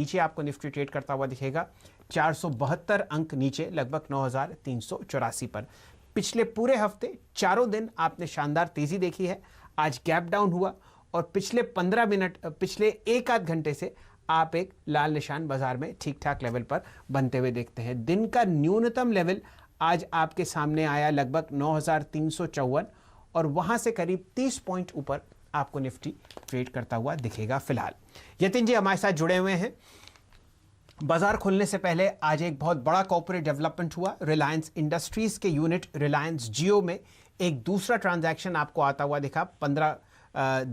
नीचे आपको Nifty trade करता हुआ दिखेगा 472 अंक नीचे, लगभग 9384 पर। पिछले पूरे हफ्ते चारों दिन आपने शानदार तेजी देखी है। आज गैप डाउन हुआ और पिछले 15 मिनट, पिछले एक आध घंटे से आप एक लाल निशान बाजार में ठीक ठाक लेवल पर बनते हुए देखते हैं। दिन का न्यूनतम लेवल आज आपके सामने आया लगभग 9354 और वहां से करीब 30 पॉइंट ऊपर आपको निफ्टी ट्रेड करता हुआ दिखेगा फिलहाल। यतिन जी हमारे साथ जुड़े हुए हैं। बाजार खुलने से पहले आज एक बहुत बड़ा कॉर्पोरेट डेवलपमेंट हुआ। रिलायंस इंडस्ट्रीज के यूनिट रिलायंस जियो में एक दूसरा ट्रांजैक्शन आपको आता हुआ दिखा 15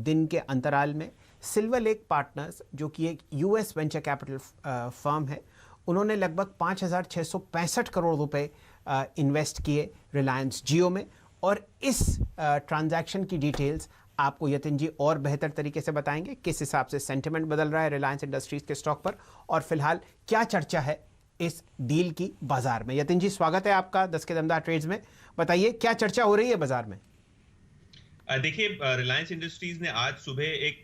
दिन के अंतराल में। सिल्वर लेक पार्टनर्स जो कि एक यूएस वेंचर कैपिटल फर्म है, उन्होंने लगभग 5,665 करोड़ रुपए इन्वेस्ट किए रिलायंस जियो में। और इस ट्रांजैक्शन की डिटेल्स आपको यतिन जी और बेहतर तरीके से बताएंगे, किस हिसाब से सेंटिमेंट बदल रहा है रिलायंस इंडस्ट्रीज के स्टॉक पर और फिलहाल क्या चर्चा है इस डील की बाजार में। यतिन जी स्वागत है आपका 10 के दमदार ट्रेड्स में। बताइए क्या चर्चा हो रही है बाजार में। देखिए, रिलायंस इंडस्ट्रीज ने आज सुबह एक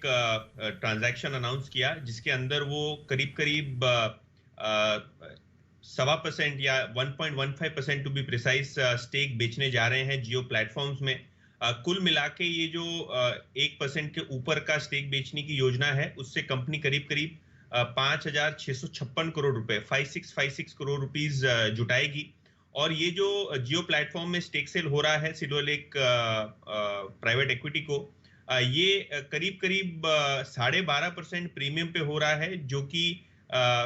ट्रांजैक्शन अनाउंस किया जिसके अंदर वो करीब 1.25% या 1.15% टू बी प्रिसाइज स्टेक बेचने जा रहे हैं जियो प्लेटफॉर्म्स में। कुल मिला के ये जो 1% के ऊपर का स्टेक बेचने की योजना है उससे कंपनी करीब 5,656 करोड़ रुपए 5656 करोड़ रुपीस जुटाएगी। और ये जो जियो प्लेटफॉर्म में स्टेक सेल हो रहा है सिल्वर लेक प्राइवेट इक्विटी को, ये करीब 12.5% प्रीमियम पे हो रहा है, जो कि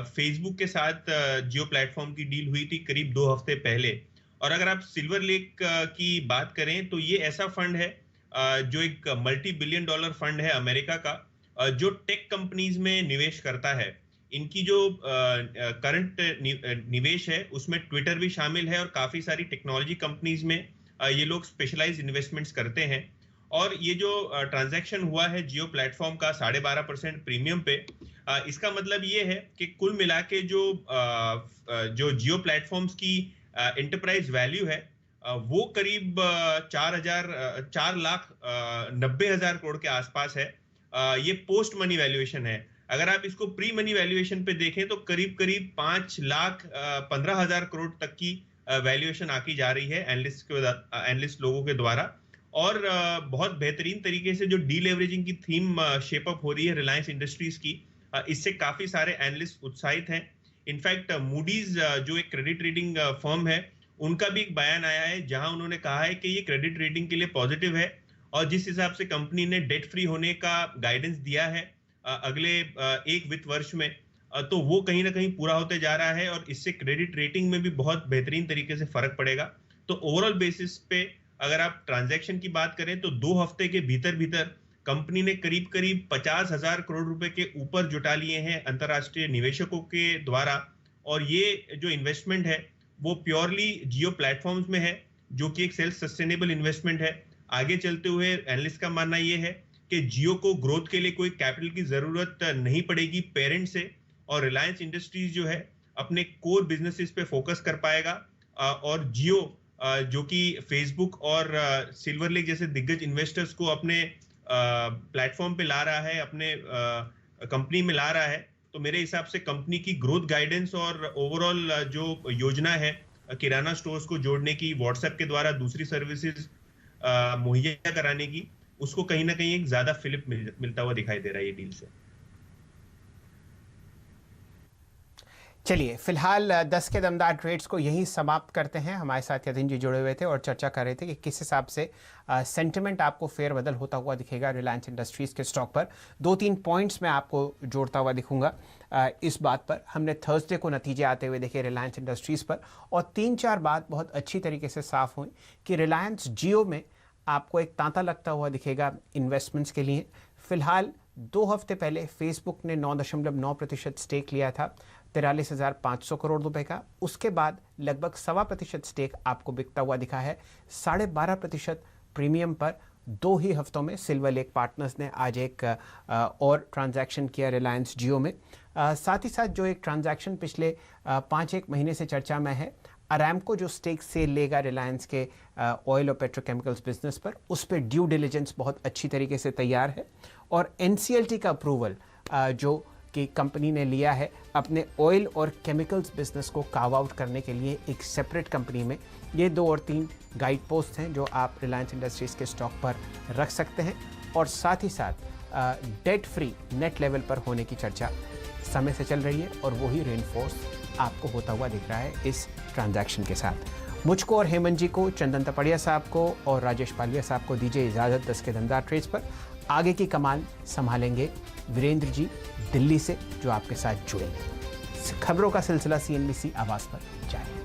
फेसबुक के साथ जियो प्लेटफॉर्म की डील हुई थी करीब 2 हफ्ते पहले। और अगर आप सिल्वर लेक की बात करें तो ये ऐसा फंड है जो एक मल्टी बिलियन डॉलर फंड है अमेरिका का, जो टेक कंपनीज में निवेश करता है। इनकी जो करंट निवेश है उसमें ट्विटर भी शामिल है और काफी सारी टेक्नोलॉजी कंपनीज में ये लोग स्पेशलाइज इन्वेस्टमेंट्स करते हैं। और ये जो ट्रांजैक्शन हुआ है जियो प्लेटफॉर्म का 12.5% प्रीमियम पे, इसका मतलब ये है कि कुल मिला के जो जियो प्लेटफॉर्म्स की एंटरप्राइज वैल्यू है वो करीब 4,90,000 करोड़ के आसपास है। ये पोस्ट मनी वैल्यूएशन है। अगर आप इसको प्री मनी वैल्यूएशन पे देखें तो करीब 5,15,000 करोड़ तक की वैल्यूएशन आकी जा रही है एनालिस्ट लोगों के द्वारा। और बहुत बेहतरीन तरीके से जो डीलेवरेजिंग की थीम शेप अप हो रही है रिलायंस इंडस्ट्रीज की, इससे काफी सारे एनालिस्ट उत्साहित हैं। इनफैक्ट मूडीज जो एक क्रेडिट रेटिंग फर्म है, उनका भी एक बयान आया है जहां उन्होंने कहा है कि ये क्रेडिट रेटिंग के लिए पॉजिटिव है और जिस हिसाब से कंपनी ने डेट फ्री होने का गाइडेंस दिया है अगले एक वित्त वर्ष में, तो वो कहीं ना कहीं पूरा होते जा रहा है और इससे क्रेडिट रेटिंग में भी बहुत बेहतरीन तरीके से फर्क पड़ेगा। तो ओवरऑल बेसिस पे अगर आप ट्रांजैक्शन की बात करें तो 2 हफ्ते के भीतर कंपनी ने करीब 50,000 करोड़ रुपए के ऊपर जुटा लिए हैं अंतरराष्ट्रीय निवेशकों के द्वारा। और ये जो इन्वेस्टमेंट है वो प्योरली जियो प्लेटफॉर्म्स में है, जो कि एक सेल्फ सस्टेनेबल इन्वेस्टमेंट है। आगे चलते हुए एनालिस्ट का मानना ये है कि जियो को ग्रोथ के लिए कोई कैपिटल की जरूरत नहीं पड़ेगी पेरेंट से, और रिलायंस इंडस्ट्रीज जो है अपने कोर बिजनेसेस पे फोकस कर पाएगा। और जियो जो कि फेसबुक और सिल्वर लेक जैसे दिग्गज इन्वेस्टर्स को अपने प्लेटफॉर्म पे ला रहा है, अपने कंपनी में ला रहा है, तो मेरे हिसाब से कंपनी की ग्रोथ गाइडेंस और ओवरऑल जो योजना है किराना स्टोर्स को जोड़ने की, व्हाट्सएप के द्वारा दूसरी सर्विसेज मुहैया कराने की, उसको कहीं ना कहीं एक ज्यादा फिलिप मिलता हुआ दिखाई दे रहा है ये डील से। चलिए फिलहाल 10 के दमदार ट्रेड्स को यहीं समाप्त करते हैं। हमारे साथ यतिन जी जुड़े हुए थे और चर्चा कर रहे थे कि किस हिसाब से सेंटिमेंट आपको फेर बदल होता हुआ दिखेगा रिलायंस इंडस्ट्रीज़ के स्टॉक पर। 2-3 पॉइंट्स मैं आपको जोड़ता हुआ दिखूंगा इस बात पर। हमने थर्सडे को नतीजे आते हुए देखे रिलायंस इंडस्ट्रीज़ पर और 3-4 बात बहुत अच्छी तरीके से साफ हुई कि रिलायंस जियो में आपको एक तांता लगता हुआ दिखेगा इन्वेस्टमेंट्स के लिए। फिलहाल 2 हफ्ते पहले फेसबुक ने 9.9% स्टेक लिया था 43,500 करोड़ रुपए का। उसके बाद लगभग 1.25% स्टेक आपको बिकता हुआ दिखा है 12.5% प्रीमियम पर। 2 ही हफ्तों में सिल्वर लेक पार्टनर्स ने आज एक और ट्रांजैक्शन किया रिलायंस जियो में। साथ ही साथ जो एक ट्रांजैक्शन पिछले 5-1 महीने से चर्चा में है, अरामको जो स्टेक सेल लेगा रिलायंस के ऑयल और पेट्रोकेमिकल्स बिजनेस पर, उस पर ड्यू डिलिजेंस बहुत अच्छी तरीके से तैयार है। और एनसीएलटी का अप्रूवल जो कि कंपनी ने लिया है अपने ऑयल और केमिकल्स बिजनेस को कार्व आउट करने के लिए एक सेपरेट कंपनी में। ये 2 और 3 गाइड पोस्ट हैं जो आप रिलायंस इंडस्ट्रीज़ के स्टॉक पर रख सकते हैं। और साथ ही साथ डेट फ्री नेट लेवल पर होने की चर्चा समय से चल रही है और वही रेनफोर्स आपको होता हुआ दिख रहा है इस ट्रांजैक्शन के साथ। मुझको और हेमंत जी को, चंदन तपड़िया साहब को और राजेश पालिया साहब को दीजिए इजाज़त 10 के दमदार ट्रेड्स पर। आगे की कमान संभालेंगे वीरेंद्र जी दिल्ली से, जो आपके साथ जुड़ेंगे। खबरों का सिलसिला CNBC आवाज़ पर जारी।